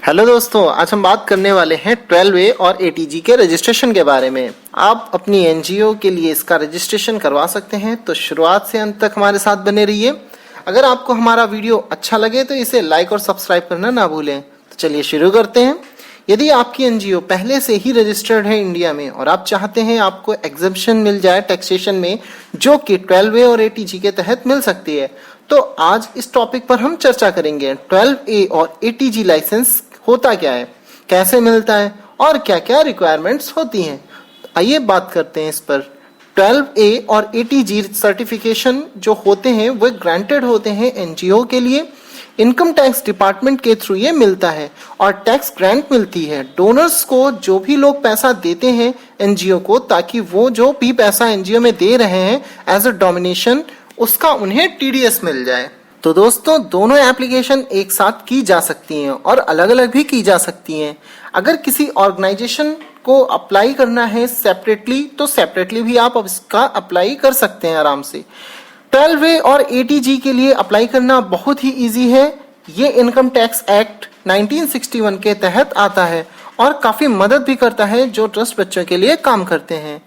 Hello दोस्तों, आज हम बात करने वाले हैं 12A और ATG के रजिस्ट्रेशन के बारे में। आप अपनी एनजीओ के लिए इसका रजिस्ट्रेशन करवा सकते हैं, तो शुरुआत से अंत तक हमारे साथ बने रहिए। अगर आपको हमारा वीडियो अच्छा लगे तो इसे लाइक और सब्सक्राइब करना ना भूलें। तो चलिए शुरू करते हैं। यदि आपकी एनजीओ पहले से ही रजिस्टर्ड है इंडिया में और आप चाहते हैं आपको एग्जम्पशन मिल जाए टैक्सेशन में, जो कि 12A और ATG के तहत मिल सकती है, तो आज इस टॉपिक पर हम चर्चा करेंगे। 12A और ATG लाइसेंस होता क्या है, कैसे मिलता है और क्या क्या रिक्वायरमेंट्स होती हैं। आइए बात करते हैं इस पर। 12A और ATG सर्टिफिकेशन जो होते हैं वो ग्रांटेड होते हैं एनजीओ के लिए। इनकम टैक्स डिपार्टमेंट के थ्रू ये मिलता है और टैक्स ग्रांट मिलती है डोनर्स को, जो भी लोग पैसा देते हैं एनजीओ को, ताकि वो जो भी पैसा एनजीओ में दे रहे हैं एज अ डोमिनेशन, उसका उन्हें टीडीएस मिल जाए। तो दोस्तों, दोनों एप्लीकेशन एक साथ की जा सकती हैं और अलग अलग भी की जा सकती हैं। अगर किसी ऑर्गेनाइजेशन को अप्लाई करना है सेपरेटली, तो सेपरेटली भी आप इसका अप्लाई कर सकते हैं आराम से। 12A और ATG के लिए अप्लाई करना बहुत ही इजी है। ये इनकम टैक्स एक्ट 1961 के तहत आता है और काफी मदद भी करता है जो ट्रस्ट बच्चों के लिए काम करते हैं।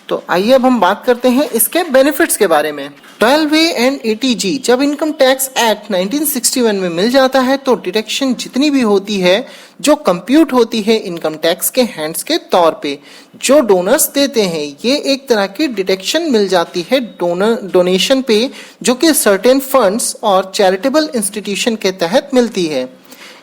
तो आइए अब हम बात करते हैं इसके बेनिफिट्स के बारे में। 12A एंड ATG जब इनकम टैक्स एक्ट 1961 में मिल जाता है तो डिडक्शन जितनी भी होती है जो कंप्यूट होती है इनकम टैक्स के हैंड्स के तौर पे, जो डोनर्स देते हैं, ये एक तरह की डिडक्शन मिल जाती है डोनेशन पे, जो कि सर्टेन फंड्स और चैरिटेबल इंस्टीट्यूशन के तहत मिलती है।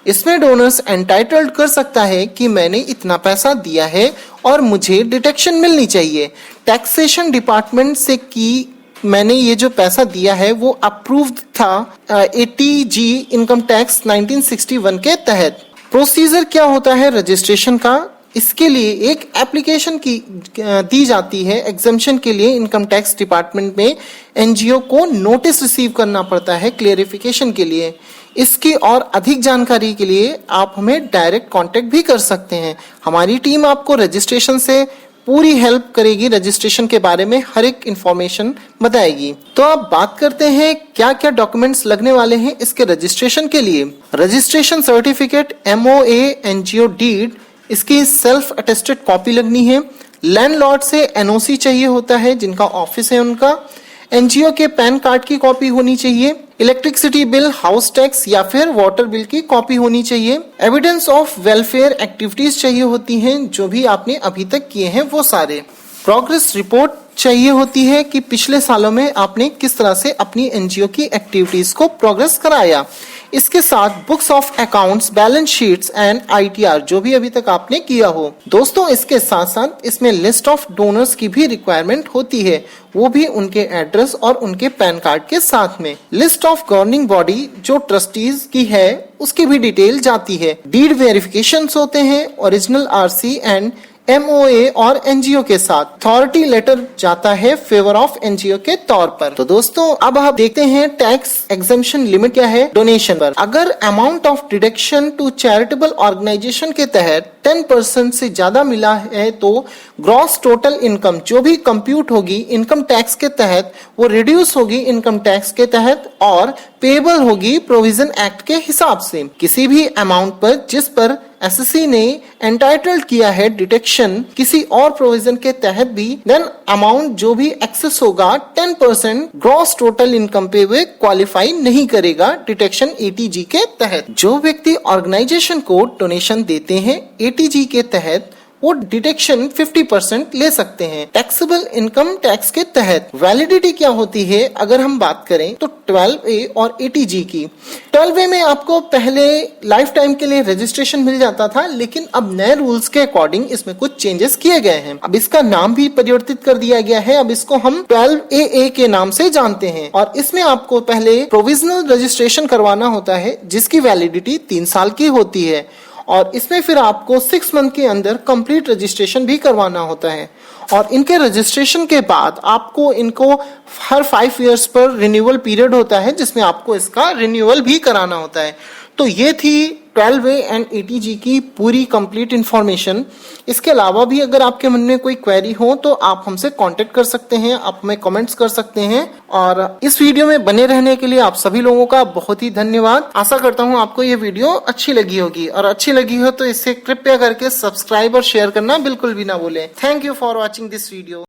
इसमें डोनर्स एंटाइटल्ड कर सकता है कि मैंने इतना पैसा दिया है और मुझे डिडक्शन मिलनी चाहिए। टैक्सेशन डिपार्टमेंट से कि मैंने ये जो पैसा दिया है वो अप्रूव्ड था ATG इनकम टैक्स 1961 के तहत। प्रोसीजर क्या होता है रजिस्ट्रेशन का? इसके लिए एक एप्लीकेशन की दी जाती है एग्जम्पशन के लिए। इनकम टैक्स डिपार्टमेंट में एनजीओ को नोटिस रिसीव करना पड़ता है क्लियरिफिकेशन के लिए। इसकी और अधिक जानकारी के लिए आप हमें डायरेक्ट कांटेक्ट भी कर सकते हैं। हमारी टीम आपको रजिस्ट्रेशन से पूरी हेल्प करेगी, रजिस्ट्रेशन के बारे में हर एक इंफॉर्मेशन बताएगी। तो अब बात करते हैं क्या क्या डॉक्यूमेंट्स लगने वाले हैं इसके रजिस्ट्रेशन के लिए। Registration certificate, MOA, NGO deed, इसकी सेल्फ अटेस्टेड कॉपी लगनी है। लैंडलॉर्ड से NOC चाहिए होता है जिनका ऑफिस है उनका। एनजीओ के पैन कार्ड की कॉपी होनी चाहिए। इलेक्ट्रिसिटी बिल, हाउस टैक्स या फिर वाटर बिल की कॉपी होनी चाहिए। एविडेंस ऑफ वेलफेयर एक्टिविटीज चाहिए होती हैं, जो भी आपने अभी तक किए हैं वो सारे। प्रोग्रेस रिपोर्ट चाहिए होती है कि पिछले सालों में आपने किस तरह से अपनी एनजीओ की एक्टिविटीज को प्रोग्रेस कराया। इसके साथ books of accounts, balance sheets and ITR जो भी अभी तक आपने किया हो। दोस्तों, इसके साथ साथ इसमें लिस्ट ऑफ डोनर्स की भी रिक्वायरमेंट होती है, वो भी उनके एड्रेस और उनके पैन कार्ड के साथ में। लिस्ट ऑफ गवर्निंग बॉडी जो ट्रस्टीज की है उसकी भी डिटेल जाती है। डीड वेरिफिकेशन होते हैं, ओरिजिनल RC एंड MOA और एनजीओ के साथ। अथॉरिटी लेटर जाता है फेवर ऑफ एनजीओ के तौर पर। तो दोस्तों, अब आप देखते हैं टैक्स एग्जम्पशन लिमिट क्या है डोनेशन पर। अगर amount of deduction to charitable organisation के तहत 10% से ज्यादा मिला है तो ग्रॉस टोटल इनकम जो भी कंप्यूट होगी इनकम टैक्स के तहत, वो रिड्यूस होगी इनकम टैक्स के तहत और पेबल होगी प्रोविजन एक्ट के हिसाब से। किसी भी अमाउंट पर जिस पर SSC ने एंटाइटल्ड किया है डिडक्शन किसी और प्रोविजन के तहत भी, देन अमाउंट जो भी एक्सेस होगा 10% ग्रॉस टोटल इनकम पे वे क्वालिफाई नहीं करेगा डिडक्शन ATG के तहत। जो व्यक्ति ऑर्गेनाइजेशन को डोनेशन देते हैं ATG के तहत, वो डिडक्शन 50% ले सकते हैं टैक्सेबल इनकम टैक्स के तहत। वैलिडिटी क्या होती है अगर हम बात करें तो 12A और ATG की। 12A में आपको पहले लाइफ टाइम के लिए रजिस्ट्रेशन मिल जाता था, लेकिन अब नए रूल्स के अकॉर्डिंग इसमें कुछ चेंजेस किए गए हैं। अब इसका नाम भी परिवर्तित कर दिया गया है। अब इसको हम 12AA के नाम से जानते हैं और इसमें आपको पहले प्रोविजनल रजिस्ट्रेशन करवाना होता है जिसकी वैलिडिटी 3 साल की होती है और इसमें फिर आपको 6 मंथ के अंदर कंप्लीट रजिस्ट्रेशन भी करवाना होता है। और इनके रजिस्ट्रेशन के बाद आपको इनको हर 5 इयर्स पर रिन्यूअल पीरियड होता है जिसमें आपको इसका रिन्यूअल भी कराना होता है। तो ये थी 12A एंड ATG की पूरी कंप्लीट इंफॉर्मेशन। इसके अलावा भी अगर आपके मन में कोई क्वेरी हो तो आप हमसे कांटेक्ट कर सकते हैं, आप हमें कमेंट्स कर सकते हैं। और इस वीडियो में बने रहने के लिए आप सभी लोगों का बहुत ही धन्यवाद। आशा करता हूं आपको ये वीडियो अच्छी लगी होगी, और अच्छी लगी हो तो इसे कृपया करके सब्सक्राइब और शेयर करना बिल्कुल भी ना भूलें। Thank you for watching this video.